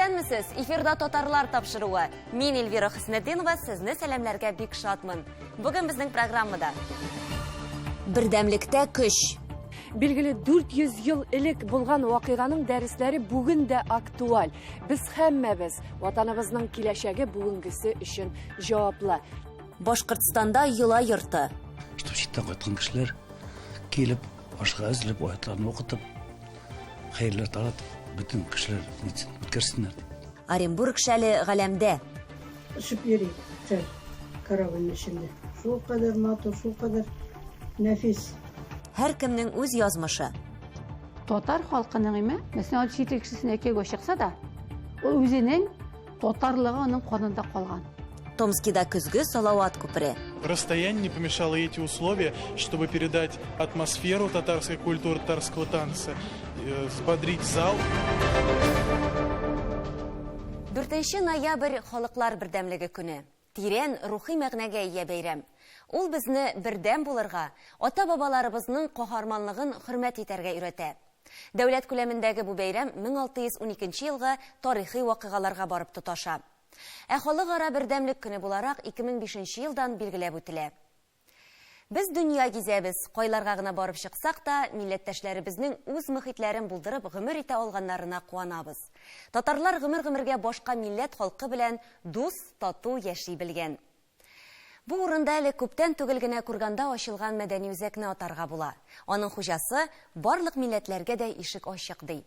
Исәнмесез, эфирда татарлар тапшыруы. Мин Эльвира Хөснетдинова, сезне сәламләргә бик шатмын. Бүген безнең программада бердәмлектә көч. Билгеле 400 ел элек булган вакыйганың дәресләре бүген дә актуаль. Без һәммәбез ватаныбызның киләчәге бүгенгесе өчен җаваплы. Башкортстанда йола йорты. Читтән кайткан кешеләр килеп, ашка әзерлеп, аятларны укытып, хәерләр таратып, бөтен кешеләр үткәрсеннәр. Оренбург шәле галәмдә. Ышып йөри, каравылның эчендә. Шул кадәр матур, шул кадәр нәфис. Һәр кемнең үз язмышы. Татар халкының мәсәлән, чит ил кешесенә кәгә чыкса да, ул үзенең татарлыгы аның канында калган. Томскида көзгө Салават күпере. Расстояние не помешало эти условия, чтобы передать атмосферу татарской культуры, татарского танца, взбодрить зал. 4 ноябрь халыклар бердәмлеге көне. Тирән рухи мәгънәгә ия бәйрәм. Ул безне бердәм булырга, ата-бабаларыбызның каһарманлыгын хөрмәт итәргә өйрәтә. Дәүләт күләмендәге бу бәйрәм 1612 елга тарихи вакыйгаларга барып тоташа. Халыкара бердәмлек көне буларак 2005 елдан билгеләп үтелә. Без дөнья гизәбез, кайларга гына барып чыксак та, милләттәшләребезнең үз мөхитләрен булдырып гомер итә алганнарына куанабыз. Татарлар гомергә башка милләт халкы белән дус, тату яши белгән. Бу урында әле күптән түгел генә Курганда ачылган мәдәни үзәкне атарга була. Аның хуҗасы барлык милләтләргә дә ишек ачык ди.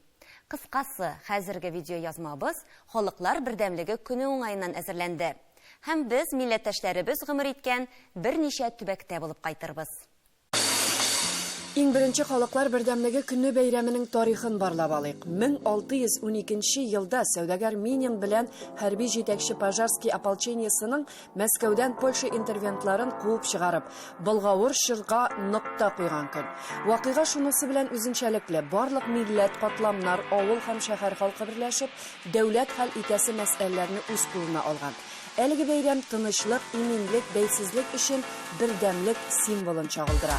Кыскасы, хәзерге видео язмабыз халыклар бердәмлеге көне уңайыннан әзерләнде. Һәм без милләттәшләребез гомер иткән берничә төбәктә булып кайтырбыз. Иң беренче халыклар бердәмлеге көне бәйрәменең тарихын барлап алыйк. 1612 елда сәүдәгәр Минин белән хәрби җитәкче Пожарский ополчениесының Мәскәүдән Польша интервентларын куып чыгарып, Болгавыр чорга нокта куйган көн. Вакыйга шунысы белән үзенчәлекле. Барлык милләт, катламнар, авыл һәм шәһәр халкы берләшеп, дәүләт хәл итәсе мәсьәләләрне үз кулына алган. Әлеге бәйрәм тынычлык, иминлек, бәйсезлек өчен бердәмлек символын чагылдыра.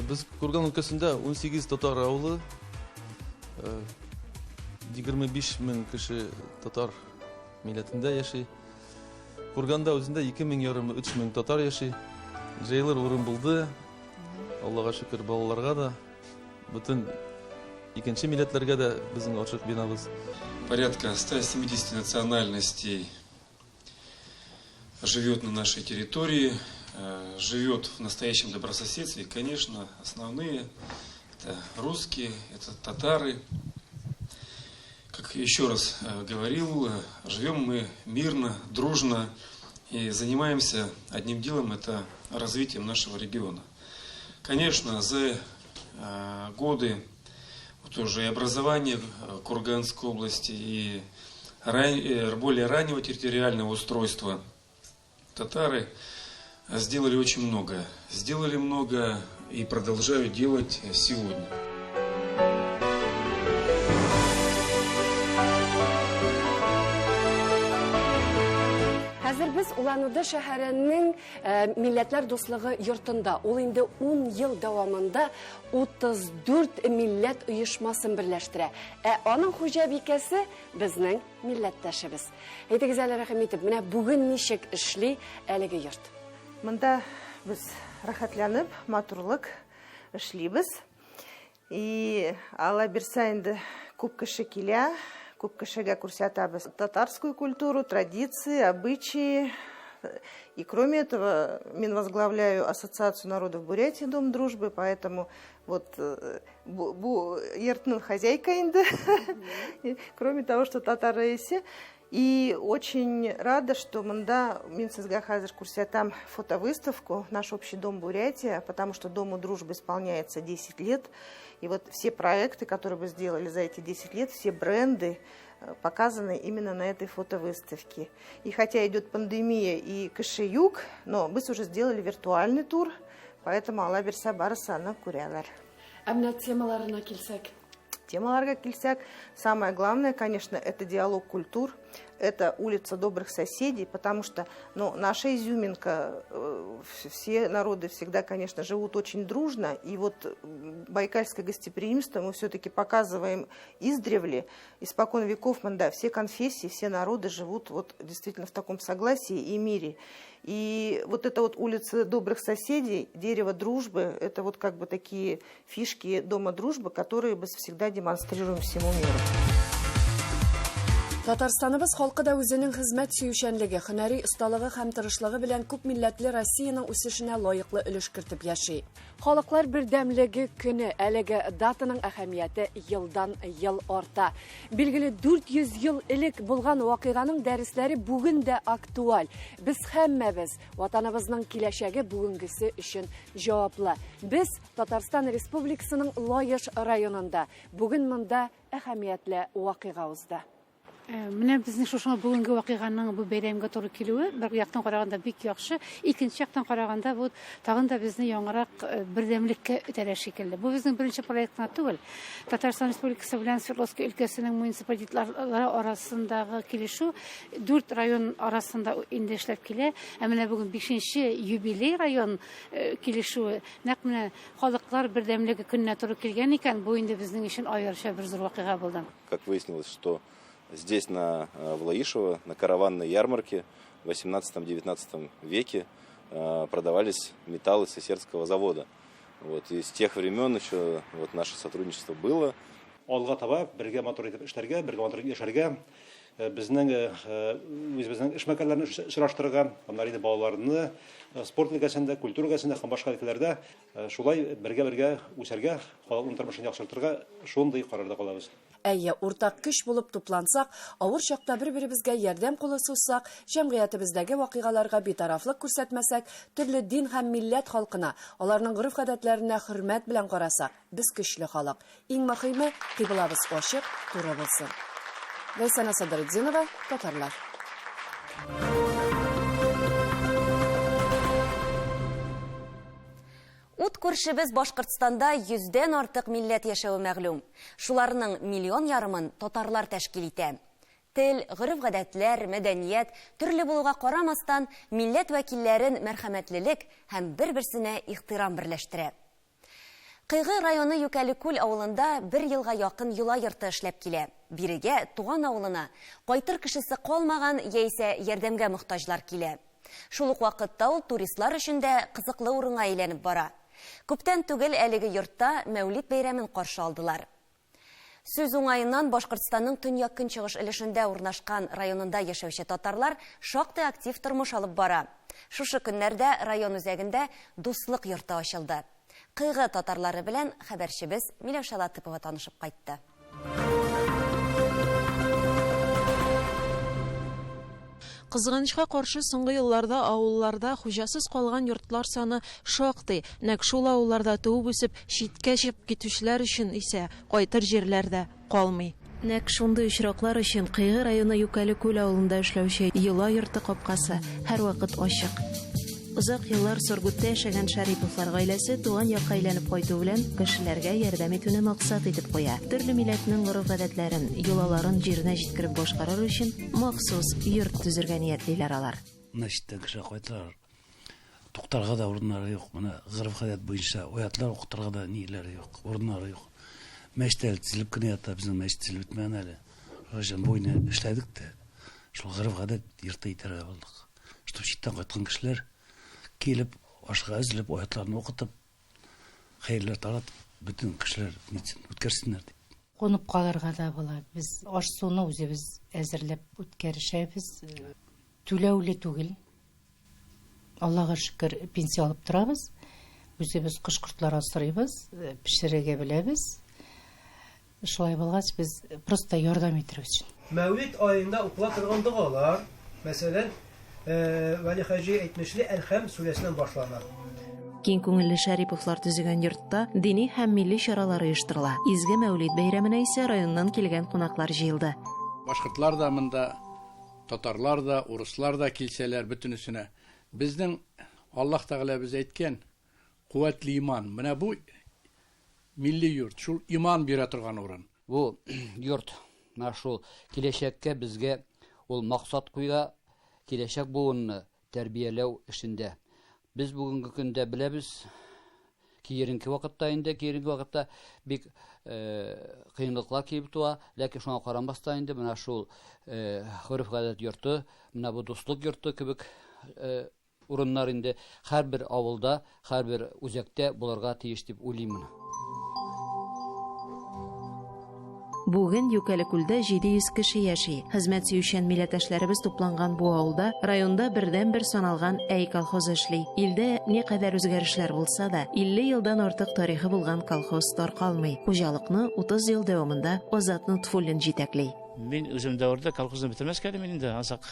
Biz Kurgan өлкәсендә 18 татар авылы, 25 мең кеше татар милләтендә яши. Курганда үзендә 2,5-3 мең татар яши. Җайлар урын булды. Аллага шөкер, балаларга да, бүтән икенче милләтләргә дә безнең ачык бинабыз. Порядка 170 национальностей живет на нашей территории, живет в настоящем добрососедстве. Конечно, основные это русские, это татары. Как еще раз говорил, живем мы мирно, дружно и занимаемся одним делом, это развитием нашего региона. Конечно, за годы вот уже и образования Курганской области и более раннего территориального устройства татары сделали очень много. Сделали много и продолжают делать сегодня. Хәзер без Улан-Удэ шәһәренең милләтләр дуслыгы йортында. Ул инде 10 ел дәвамында 34 милләт оешмасын берләштерә. Аның хуҗабикәсе безнең милләттәшебез. Әйтегез әле, рәхим итеп, менә бүген ничек эшли әлеге йорт? Монда без рәхәтләнеп, матурлык эшлибез. И Алла бирсә инде күп кеше килә. Күп кешегә күрсәтәбез татарскую культуру, традиции, обычаи. И кроме этого, я возглавляю Ассоциацию народов Бурятии, Дом дружбы, поэтому вот бу йортның хозяйка инде. Кроме того, что татары есе. И очень рада, что монда мен сезгә хәзер күрсәтәм фотовыставку «Наш общий дом Бурятия», потому что Дому дружбы исполняется 10 лет. И вот все проекты, которые мы сделали за эти 10 лет, все бренды показаны именно на этой фотовыставке. И хотя идет пандемия и кешеюк, но мы уже сделали виртуальный тур, поэтому Алла бирсә барысы аны күрәләр. Әмнә темаларына килсәк. Темаларга килсәк, самое главное, конечно, это диалог культур. Это улица добрых соседей, потому что наша изюминка, все народы всегда, конечно, живут очень дружно. И вот байкальское гостеприимство мы все-таки показываем издревле. Испокон веков, все конфессии, все народы живут вот действительно в таком согласии и мире. И вот эта вот улица добрых соседей, дерево дружбы, это вот как бы такие фишки Дома дружбы, которые мы всегда демонстрируем всему миру. Татарстаныбыз халкы да үзенең хезмәт сөючәнлеге, һөнәри осталыгы һәм тырышлыгы белән күп милләтле Россиянең үсешенә лаеклы өлеш кертеп яши. Халыклар бердәмлеге көне әлеге датаның әһәмияте елдан-ел арта. Билгеле 400 ел элек булган вакыйганың дәресләре бүген дә актуаль. Без һәммәбез ватаныбызның киләчәге бүгенгесе өчен җаваплы. Без Татарстан Республикасының Лаеш районында бүген монда әһәмиятле вакыйга узды. Менә безнең шушы бүгенге вакыйганың бу бәйрәмгә туры килүе бер яктан караганда бик яхшы, икенче яктан караганда бу тагын да безне яңарак бердәмлеккә үтәлә шикелле. Бу безнең беренче проектна түгел. Татарстан Республикасы белән Свердловск өлкәсенең муниципалитетлары арасындагы килешү 4 район арасында инде эшләп килә. Ә менә бүген 5нче юбилей район килешүе нәкъ менә халыклар бердәмлеге көненә туры килгән икән, бу инде безнең өчен аеруча бер зур вакыйга булды. Как выяснилось, что здесь, в Лаишево, на караванной ярмарке в 18-19 веке продавались металлы Сесерского завода. Вот, и с тех времен еще вот наше сотрудничество было. Алга таба, бергә матур итеп эшләргә, бергә матур яшәргә, безнең эшмәкәрләрне очраштырган, аннары инде балаларны спорт өлкәсендә, культура өлкәсендә һәм башка өлкәләрдә шулай бергә үсәргә, халыкның тормышын яхшыртырга шундый карарда калабыз. Әйе, уртак көч булып туплансак, авыр чакта бер-беребезгә ярдәм кулы сузсак, җәмгыятебездәге вакыйгаларга битарафлык күрсәтмәсәк, төрле дин һәм милләт халкына, аларның гореф-гадәтләренә хөрмәт белән карасак, без көчле халык. Иң мөһиме, кыйблабыз ачык, туры булсын. Ләйсәнә Садретдинова, татарлар. Ут күршебез Башкортстанда 100дән артык милләт яшәве мәгълүм. Шуларның 1,5 миллион татарлар тәшкил итә. Тел, гореф-гадәтләр, мәдәният, төрле булуга карамастан, милләт вәкилләрен мәрхәмәтлелек һәм бер-берсенә ихтирам берләштерә. Кыйгы районы Юкәликүл авылында 1 елга якын юла йорты эшләп килә. Бирегә, туган авылына, кайтыр кешесе калмаган яисә ярдәмгә мохтаҗлар килә. Шул ук вакытта ул туристлар өчен дә кызыклы урынга әйләнеп бара. Күптән түгел әлеге йортта Мәүлид бәйрәмен каршы алдылар. Сүз уңайыннан Башкортстанның төньяк көнчыгыш өлешендә урнашкан районында яшәүче татарлар шактый актив тормыш алып бара. Шушы көннәрдә район үзәгендә дуслык йорты ачылды. Кыйгы татарлары белән хәбәрчебез Миләүшә Латыпова танышып кайтты. Кызганычка каршы соңгы елларда авылларда хуҗасыз калган йортлар саны шактый. Нәкъ шул авылларда туып үсеп, читкә чыгып китүчеләр өчен исә кайтыр җирләрдә калмый. Нәкъ шундый очраклар өчен Кыйгы районы Юкәликүл авылында эшләүче Йола йорты капкасы һәрвакыт ачык. Узак еллар Соргутта яшәгән Шариповлар гаиләсе туган якка әйләнеп кайту белән кешеләргә ярдәм итүне максат итеп куя. Төрле милләтнең гореф-гадәтләрен, йолаларын җиренә җиткереп башкарыр өчен махсус йорт төзергә ниятлиләр алар. Мәчеттә кеше кайталар. Туктарга да урыннары юк. Менә гореф-гадәт буенча оятлар укытырга да ниләре юк, урыннары юк. Мәчеттә тизилеп кенә ята, безнең мәчет тизилеп бетмәгән әле. Шуның буена эшләдек тә. Шул гореф-гадәт йорты итәргә булдык. Што читтән кайткан кешеләр келіп, ашқа әзіліп, оятларын оқытып, хәйрләр таратып, бүтін кішілер үткәрсінләр. Қонып қаларға да болады. Біз аш суны өзіміз әзірлеп үткәрішәбіз. Түләулі түгел. Аллаға шүкір пенсия алып тұрабыз. Өзіміз құшқұртлар асырайбыз, пішіреге біләбіз. Шулай болғач, біз просто ярдам етіріп үшін. Мәулид айында оқыла тұрған дұғалар, мәсәлән, Вәли Хаҗи әйтмешле Әл-Хәм сүрәсеннән башлана. Киң күңелле Шариповлар төзегән йортта дини һәм милли чаралар оештырыла. Изге Мәүлид бәйрәменә исә районнан килгән кунаклар җыелды. Башкортлар да монда, татарлар да, урыслар да килсәләр бөтенесенә. Безнең Аллаһ Тәгалә без әйткән куәтле иман. Менә бу милли йорт, шул иман бирә торган урын. Бу йорт шул киләчәккә безгә ул максат куя киләчәк буынны тәрбияләү эшендә. Без бүгенге көндә беләбез, кийинки вакытта бик кыйынлыклар килеп туа, ләкин шуңа карамастан инде менә шул гореф-гадәт йорты, менә бу дуслык йорты кебек урыннар инде һәрбер авылда, һәрбер үзәктә булырга тиеш дип уйлыйм. Бүген Юкәле-Күлдә 700 кеше яши. Хезмәт сөючән милләттәшләребез тупланган бу авылда районда бердән-бер саналган әй колхоз эшли. Илдә никадәр үзгәрешләр булса да, 50 елдан артык тарихы булган колхоз таркалмый. Хуҗалыкны 30 ел дәвамында Азат Нутфуллин җитәкли. Мин үзем дәврдә колхозны бетермәскә мин инде ансак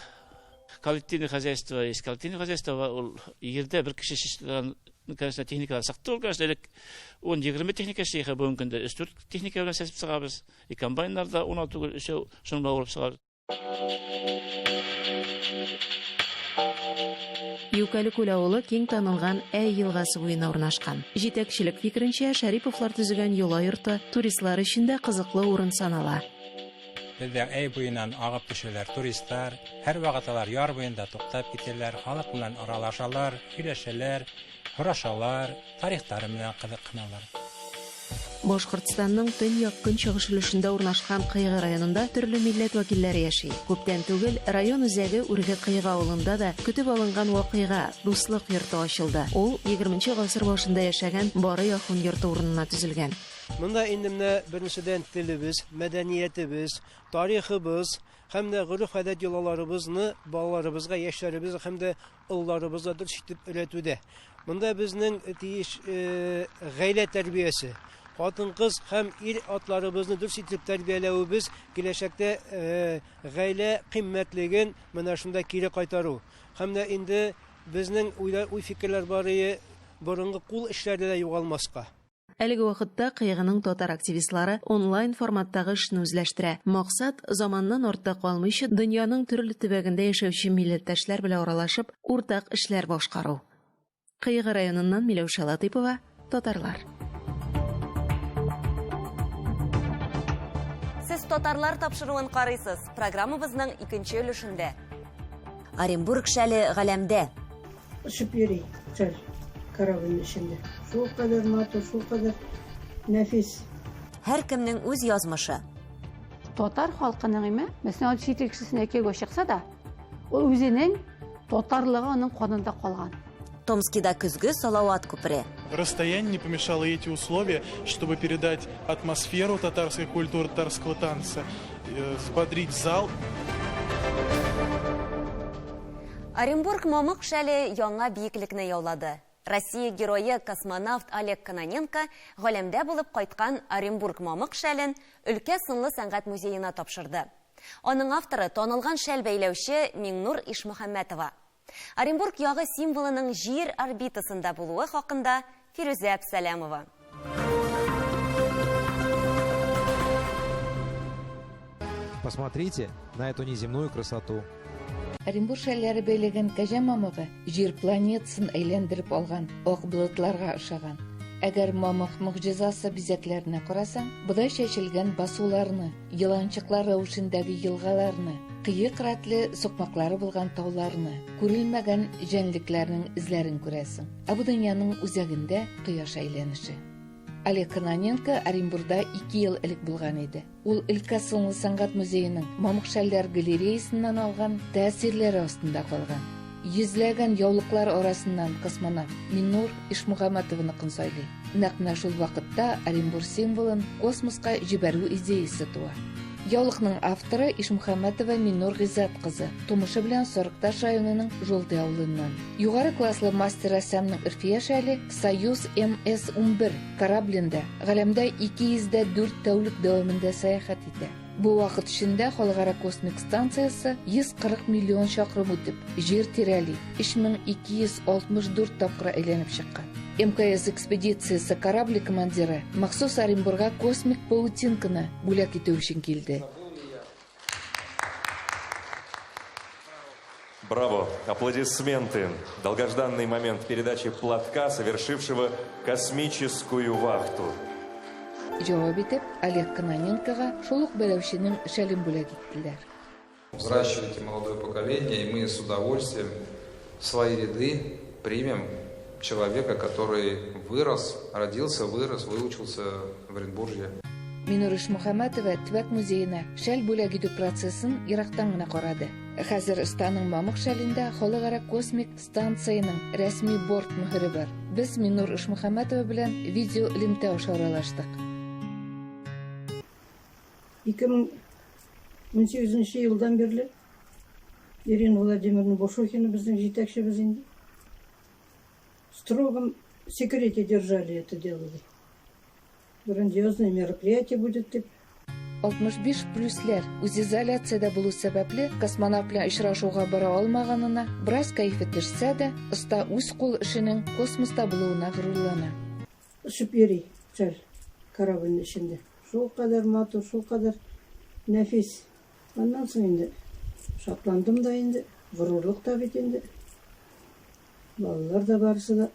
коллективный хозяйство, есть коллективное хозяйство, ул егерде бер кеше шишләгән, конечно, техникалар сакты ул, конечно, 10-20 техника шейхе бүгенге көндә 3-4 техника белән сәсеп чыгабыз. И комбайннарда 16 түгел, 3 шунда урып чыгабыз. Юкәле-Күл авылы киң танылган Әй елгасы буена урнашкан. Җитәкчелек фикеренчә, Шәриповлар төзегән юла йорты туристлар өчен дә кызыклы урын санала. Бездә әй буеннан агып төшәләр туристлар, һәр вакытлар яр буенда туктап китәләр, халык белән аралашалар, сөйләшәләр, һорашалар, тарихтары белән кызыксыналар. Башкортстанның төньяк көнчыгыш өлешендә урнашкан Кыйгы районында төрле милләт вәкилләре яши. Күптән түгел район үзәге Үрге Кыйгы авылында да көтеп алынган вакыйга дуслык йорты ачылды. Ул 20нче гасыр башында яшәгән Бары Яхун йорты урынына төзелгән. Монда инде менә беренчедән телебез, мәдәниятебез, тарихыбыз һәм дә гореф-гадәт йолаларыбызны балаларыбызга, яшьләребезгә һәм дә улларыбызга дөрес итеп өйрәтүдә. Монда безнең тиеш гаилә тәрбиясе, хатын-кыз һәм ир атларыбызны дөрес итеп тәрбияләүебез киләчәктә гаилә кыйммәтлеген менә шунда кире кайтару. Һәм дә инде безнең уй-фикерләр бары борынгы кул эшләрдә дә югалмаска. Әлеге вакытта Кыйгының татар активистлары онлайн форматтагы эшне үзләштерә. Максат заманнан артта калмыйча дөньяның төрле төбәгендә яшәүче милләттәшләр белән аралашып, уртак эшләр башкару. Кыйгы районыннан Миләүшә Латыйпова, татарлар. Сез татарлар тапшыруын карыйсыз. Программабызның 2нче өлешендә. Оренбург шәле галәмдә. Ышып йөри, чәл, карабын эчендә. Шул кадәр матур, шул кадәр нәфис. Һәр кемнең үз язмышы. Татар халкының име, мәсәлән, чит ил кешесенә киргә чыкса да, ул үзенең татарлыгы аның канында калган. Томскида көзгө Салават күпере. Расстояние не помешало эти условия, чтобы передать атмосферу татарской культуры, татарского танца, взбодрить зал. Оренбург мамык шәле яңа биеклекне яулады. Россия геройы космонавт Олег Кононенко галәмдә булып кайткан Оренбург мамык шәлен өлкә сынлы сәнгать музеена тапшырды. Аның авторы танылган шәл бәйләүче Миңнур Ишмөхәммәтова. Оренбург ягы символының җир орбитасында булуы хакында Фирүзә Әбсәләмова. Посмотрите на эту неземную красоту. Оренбург шәлләре бәйләгән кәҗә мамыгы җир планетасын әйләндереп алган, ак болытларга ошаган. Әгәр мамык мөгъҗизасы бизәкләренә карасаң, будай чәчелгән басуларны, йыланчыклар рәвешендәге елгаларны, кыек рәтле сукмаклары булган тауларны, күрелмәгән җәнлекләрнең эзләрен күрәсең. Ә бу дөньяның үзәгендә кояш әйләнеше. Олег Кононенко Оренбургда 2 ел элек булган иде. Ул өлкә сынлы сәнгать музееның мамык шәлләр галереясыннан алган тәэсирләре астында калган. Йөзләгән яулыклар арасыннан космонавт Миңнур Ишмөхәммәтованы кынсайлый. Нәкъ менә шул вакытта Оренбург символын космоска җибәрү идеясе туа. Яулыкның авторы Ишмөхәммәтова Миңнур Гыйззат кызы, тумышы белән Сарыкташ районының Жолды авылыннан. Югары класслы мастер рәссамның Ирфия шәле Союз МС-11 кораблендә галәмдә 204 тәүлек дәвамында сәяхәт итә. Бу вакыт эчендә халыкара космик станциясе 140 миллион чакрым үтеп, җир тирәли 3264 тапкыр әйләнеп чыккан. МКС экспедициясе корабли командиры махсус Оренбургга космик паутинканы бүләк итү өчен килде. Браво! Аплодисменты! Долгожданный момент передачи платка, совершившего космическую вахту. Җавап итеп, Олег Кононенкога шул ук бәйләүченең шәлен бүләк иттеләр. Взращивайте молодое поколение, и мы с удовольствием в свои ряды примем человека, который родился, вырос, выучился в Оренбурге. Минур Ишмухаматова Төбәк музейына шәл бүләк итү процессын ерактан гына карады. Хәзер станың мамык шәлендә Халыкара космик станцияның рәсми борт мөһере бар. Без Минур Ишмухаматова белән видео элемтә ашаралаштык. 2018 елдан берле Ирина Владимировна Бушухина безнең җитәкчебез инде. В строгом секрете держали это дело. Грандиозное мероприятие будет. 65+ләр үз изоляциядә булу сәбәпле космонавт белән очрашуга бара алмаганына бераз кайфы төшсә дә, оста үз кул эшенең космоста булуына горурлана. Ышып йөри шәл корабльнең эчендә. Шул кадәр матур, шул кадәр нәфис. Аннан соң инде шатландым да инде, горурлык та бит инде. Балалар да барысы да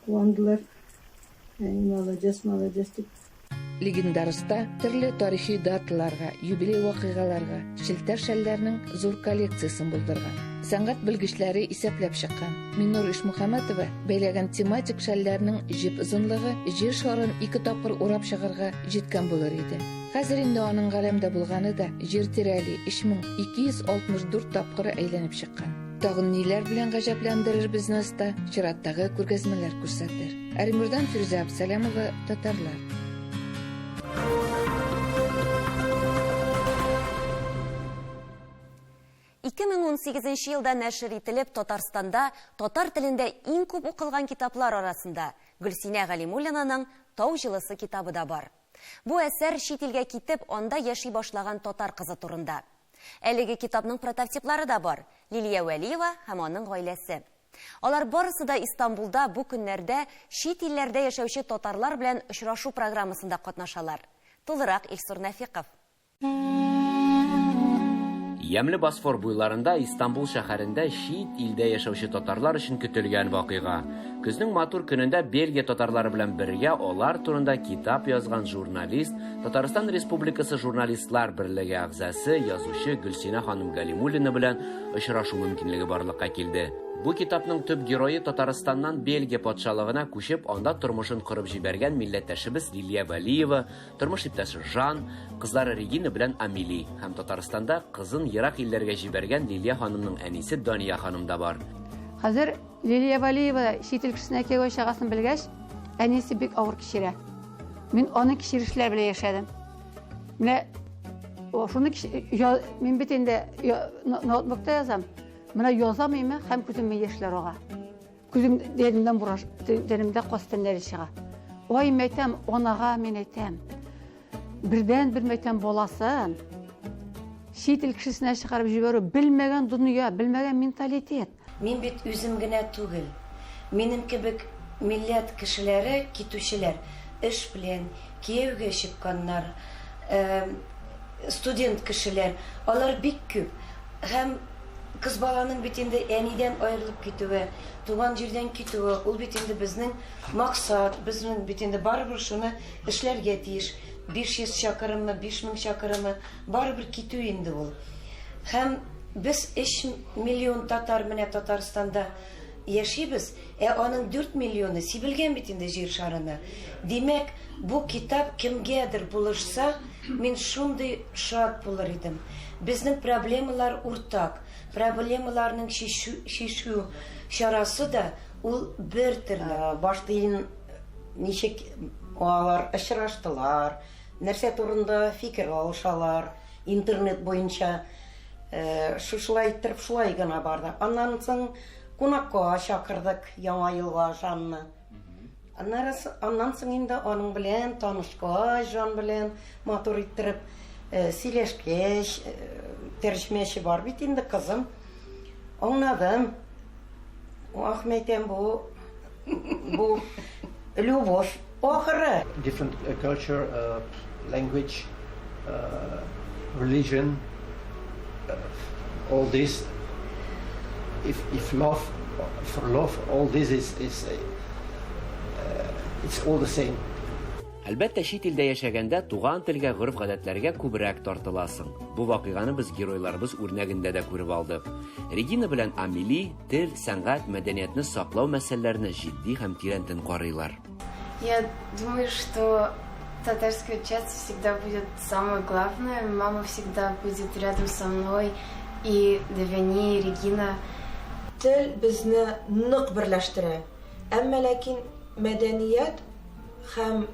куандылар. Молодец, молодец дип. Легендарыста төрле тарихи даталарга, юбилей вакыйгаларга, шелтәр шәлләрнең зур коллекциясын булдырган. Сәнгать белгечләре исәпләп чыккан. Минур Ишмухаматова бәйләгән тематик шәлләрнең җеп озынлыгы җир шарын 2 тапкыр урап чыгарга җиткән булыр иде. Хәзер инде аның галәмдә булганы да җир тирәли 3264 тапкыр әйләнеп чыккан. Тагын ниләр белән гаҗәпләндерер безне оста чираттагы күргәзмәләр күрсәтер. Оренбургдан Фирүзә Абсалямова, татарлар. Елда нәшер ителеп Татарстанда татар телендә иң күп укылган китаплар арасында Гөлсинә Галимуллинаның «Тау җылысы» китабы да бар. Бу әсәр чит илгә китеп, анда яши башлаган татар кызы турында. Әлеге китапның прототиплары да бар. Лилия Вәлиева һәм аның гаиләсе. Алар барысы да Истанбулда бу көннәрдә чит илләрдә яшәүче татарлар белән очрашу программасында катнашалар. Тулырак Илсур Нафиков. Ямлы Босфор буйларында Истанбул шәһәрендә чит илдә яшәүче татарлар өчен көтелгән вакыйга. Көзнең матур көнендә Бельгия татарлары белән бергә алар турында китап язган журналист, Татарстан Республикасы журналистлар берлеге әгъзасы, язучы Гөлсинә ханым Галимуллина белән очрашу мөмкинлеге барлыкка килде. Бу китапның төп герое Татарстаннан Бельгия патшалыгына күчеп, анда тормышын кырып җибәргән милләттәшебез Лилия Вәлиева, тормыш иптәше Жан, кызлары Регина белән Амили һәм Татарстанда кызын ерак илләргә җибәргән Лилия ханымның әнисе Дания ханым да бар. Хәзер Лилия Вәлиева чит ил кешесенә кәгә чагасын белгәч, әнисе бик авыр кичерә. Мин аны кичерешләр белән яшәдем. Менә шуны мин бит инде ноутбукта язам. Менә язам име һәм күземә яшьләр ага. Күзем дәрендән бураш, дәремдә кастәннәр чыга. Ой мәйтәм, анага мен әйтәм. Бердән бер мәйтәм баласын чит ил кешесенә чыгарып җибәрү, белмәгән дөнья, белмәгән менталитет. Мин бит үзем генә түгел. Минем кебек милләт кешеләре, китүчеләр, эш белән, кияүгә чыкканнар, студент кешеләр, алар бик күп. Һәм кыз баланың бит инде әнидән аерылып китүе, туган җирдән китүе, ул бит инде безнең максат, безнең бит инде барыбер шуны эшләргә тиеш. 500 чакрымы, 5000 чакрымы барыбер китү инде ул. Һәм без 3 миллион татар менә Татарстанда яшибез, аның 4 миллионы сибелгән бит инде җир шарына. Димәк, бу китап кемгәдер булышса, мин шундый шат булыр идем. Безнең проблемалар уртак. Проблемаларның шишу чарасы да ул бер төрле. Баштыйын ничек алар очраштылар, нәрсә турында фикер алышалар, интернет буенча шулай итеп шулай гына барды. Аннан соң кунакка чакырдык Яңа елга Жанны. Аннан соң инде аның белән танышкач, Жан белән матур иттереп сөйләшкәч, тәрҗемәче бар бит инде кызым. Аңладым. Ахметем бу любовь. Ахыры. Different culture, language, religion, all this. If love, for love, all this is it's all the same. Әлбәттә, чит илдә яшәгәндә туган телгә, гореф-гадәтләргә күбрәк тартыласың. Бу вакыйганы біз геройларыбыз үрнәгендә дә күреп алдык. Регина белән Амили тел, сәнгать, мәдәниятне саклау мәсьәләләренә җитди һәм тирәнтен карыйлар. Я думаю, что татарская часть всегда будет самое главное. Мама всегда будет рядом со мной. И Девяни, и Регина. Тел безне нык берләштерә. Әмма ләкин мәдәният һәм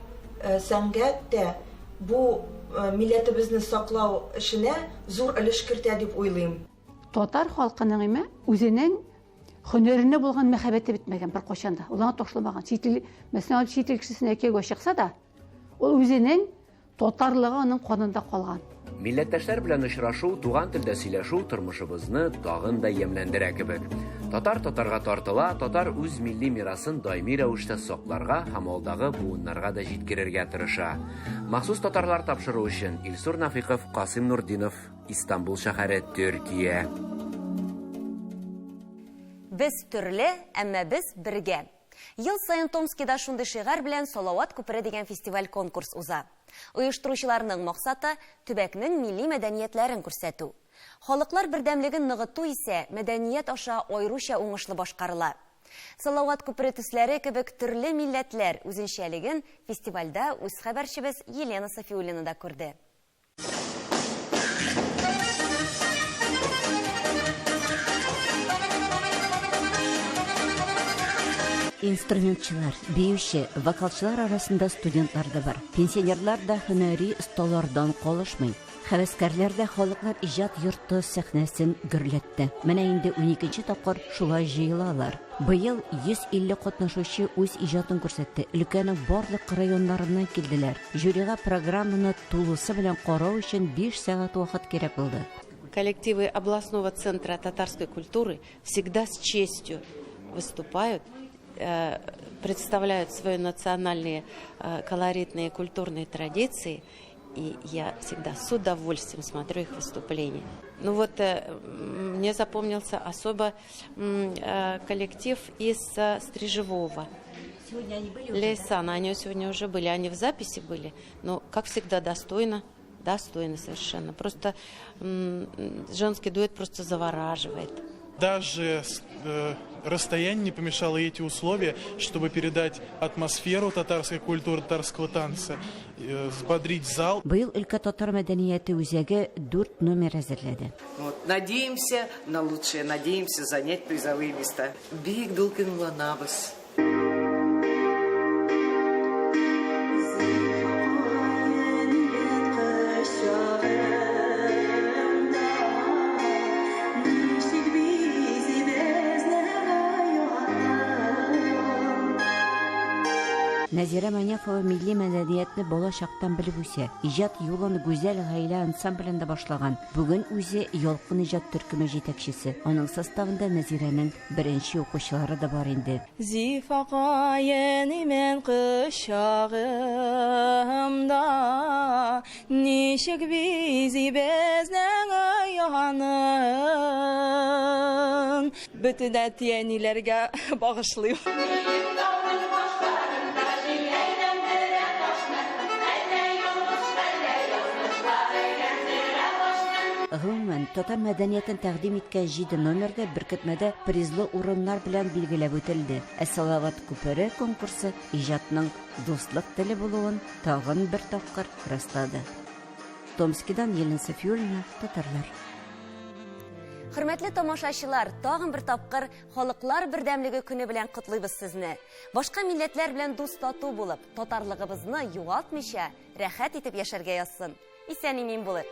сәнгать тә бу милләтебезне саклау эшенә зур өлеш кертә дип уйлыйм. Татар халкының үзенең һөнәренә булган мәхәббәте бетмәгән бер качанда. Уларга ташламаган. Мәсәлән, чит ил кешесенә киргә чыкса да, ул үзенең татарлыгы аның канында калган. Милләттәшләр белән очрашу, туган телдә сөйләшү тормышыбызны тагын да ямьләндерә кебек. Татар татарга тартыла, татар үз милли мирасын даими рәвештә сакларга һәм алдагы буыннарга да җиткерергә тырыша. Махсус татарлар тапшыру өчен Илсур Нафиков, Касым Нурдинов, Истанбул шәһәре, Төркия. Без төрле, әмма без бергә. Ел сайын Томскида шундый шигар белән Салават күпере дигән фестиваль конкурс уза. Оештыручыларның максаты төбәкнең милли мәдәниятләрен күрсәтү. Халыклар бердәмлеген ныгыту исә мәдәният аша аеруча уңышлы башкарыла. Салават күпере төсләре кебек төрле милләтләр үзенчәлеген фестивальдә үз хәбәрчебез Елена Софиуллина да күрде. Инструментчылар, биюче, вокалчылар арасында студентлар да бар. Пенсионерлар да һөнәри осталардан калышмый. Хәвәскәрләр дә халыклар иҗат йорты сәхнәсен гөрләтте. Менә инде 12нче тапкыр шулай җыелалар. Быел 150 катнашучы үз иҗатын күрсәтте. Өлкәнең барлык районнарыннан килделәр. Жюрига программаны тулысы белән карау өчен 5 сәгать вакыт кирәк булды. Коллективы областного центра татарской культуры всегда с честью выступают, представляют свои национальные колоритные культурные традиции, и я всегда с удовольствием смотрю их выступления. Ну вот мне запомнился особо коллектив из Стрижевого. Сегодня они были? Лейсан, они сегодня уже были, они в записи были, но как всегда достойно совершенно. Просто женский дуэт просто завораживает. Даже расстояние не помешало эти условия, чтобы передать атмосферу татарской культуры, татарского танца, взбодрить зал. Быел өлкә татар мәдәнияте үзәге 4 номер әзерләде. Надеемся на лучшее, надеемся занять призовые места. Бик дулкын уланабыз. Нәзирә Маняфова милли мәдәниятне бала чактан белеп үсә. Иҗат юлын гүзәл гаилә ансамблендә башлаган. Бүген үзе Ялкын иҗат төркеме җитәкчесе. Аның составында Нәзирәнең беренче укучылары да бар инде. Зифакаени мен кышагымда ничек бизи безнең аянын бөтен тияниләргә багышлыйм. Гомумән, татар мәдәниятен тәкъдим иткән 7 номерда беркетмәдә призлы урыннар белән билгеләп үтелде. Салават күпере конкурсы иҗатның дуслык теле булуын тагын бер тапкыр раслады. Томскидан Елена Софиуллина, татарлар. Хөрмәтле тамашачылар, тагын бер тапкыр халыклар бердәмлеге көне белән котлыйбыз сезне. Башка милләтләр белән дус тату булып, татарлыгыбызны югалтмыйча, рәхәт итеп яшәргә язсын. Исән-имин булып.